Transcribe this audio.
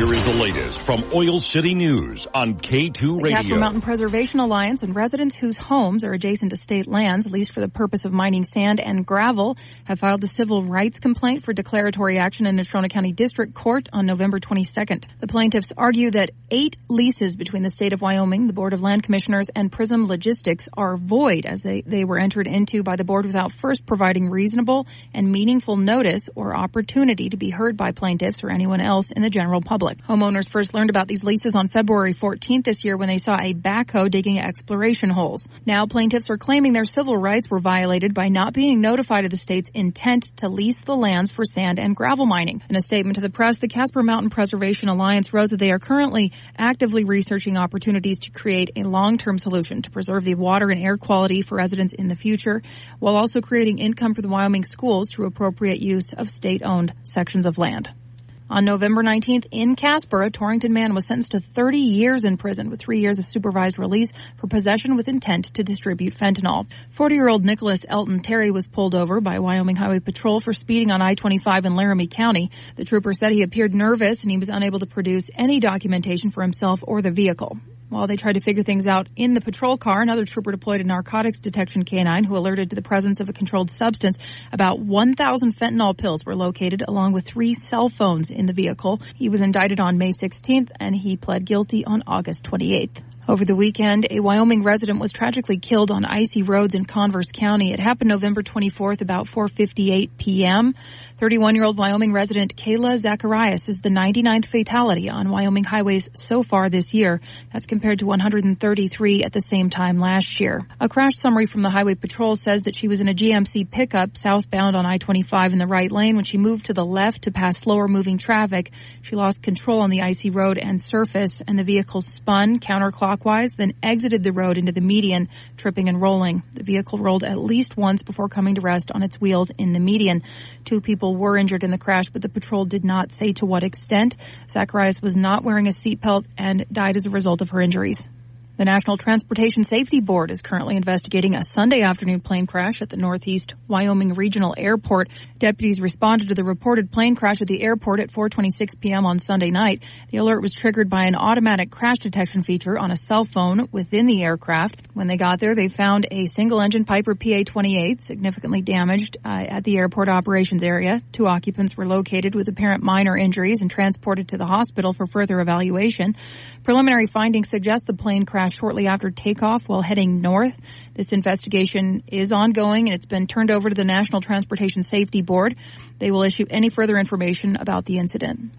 Here is the latest from Oil City News on K2 Radio. The Casper Mountain Preservation Alliance and residents whose homes are adjacent to state lands leased for the purpose of mining sand and gravel have filed a civil rights complaint for declaratory action in Natrona County District Court on November 22nd. The plaintiffs argue that 8 leases between the state of Wyoming, the Board of Land Commissioners, and Prism Logistics are void as they were entered into by the board without first providing reasonable and meaningful notice or opportunity to be heard by plaintiffs or anyone else in the general public. Homeowners first learned about these leases on February 14th this year when they saw a backhoe digging exploration holes. Now plaintiffs are claiming their civil rights were violated by not being notified of the state's intent to lease the lands for sand and gravel mining. In a statement to the press, the Casper Mountain Preservation Alliance wrote that they are currently actively researching opportunities to create a long-term solution to preserve the water and air quality for residents in the future, while also creating income for the Wyoming schools through appropriate use of state-owned sections of land. On November 19th in Casper, a Torrington man was sentenced to 30 years in prison with 3 years of supervised release for possession with intent to distribute fentanyl. 40-year-old Nicholas Elton Terry was pulled over by Wyoming Highway Patrol for speeding on I-25 in Laramie County. The trooper said he appeared nervous and he was unable to produce any documentation for himself or the vehicle. While they tried to figure things out in the patrol car, another trooper deployed a narcotics detection canine who alerted to the presence of a controlled substance. About 1,000 fentanyl pills were located, along with 3 cell phones in the vehicle. He was indicted on May 16th, and he pled guilty on August 28th. Over the weekend, a Wyoming resident was tragically killed on icy roads in Converse County. It happened November 24th, about 4:58 p.m. 31-year-old Wyoming resident Kayla Zacharias is the 99th fatality on Wyoming highways so far this year. That's compared to 133 at the same time last year. A crash summary from the Highway Patrol says that she was in a GMC pickup southbound on I-25 in the right lane. When she moved to the left to pass slower-moving traffic, she lost control on the icy road and surface, and the vehicle spun counterclockwise, then exited the road into the median, tripping and rolling. The vehicle rolled at least once before coming to rest on its wheels in the median. 2 people were injured in the crash, but the patrol did not say to what extent. Zacharias was not wearing a seatbelt and died as a result of her injuries. The National Transportation Safety Board is currently investigating a Sunday afternoon plane crash at the Northeast Wyoming Regional Airport. Deputies responded to the reported plane crash at the airport at 4:26 p.m. on Sunday night. The alert was triggered by an automatic crash detection feature on a cell phone within the aircraft. When they got there, they found a single-engine Piper PA-28 significantly damaged at the airport operations area. 2 occupants were located with apparent minor injuries and transported to the hospital for further evaluation. Preliminary findings suggest the plane crashed shortly after takeoff while heading north. This investigation is ongoing, and it's been turned over to the National Transportation Safety Board. They will issue any further information about the incident.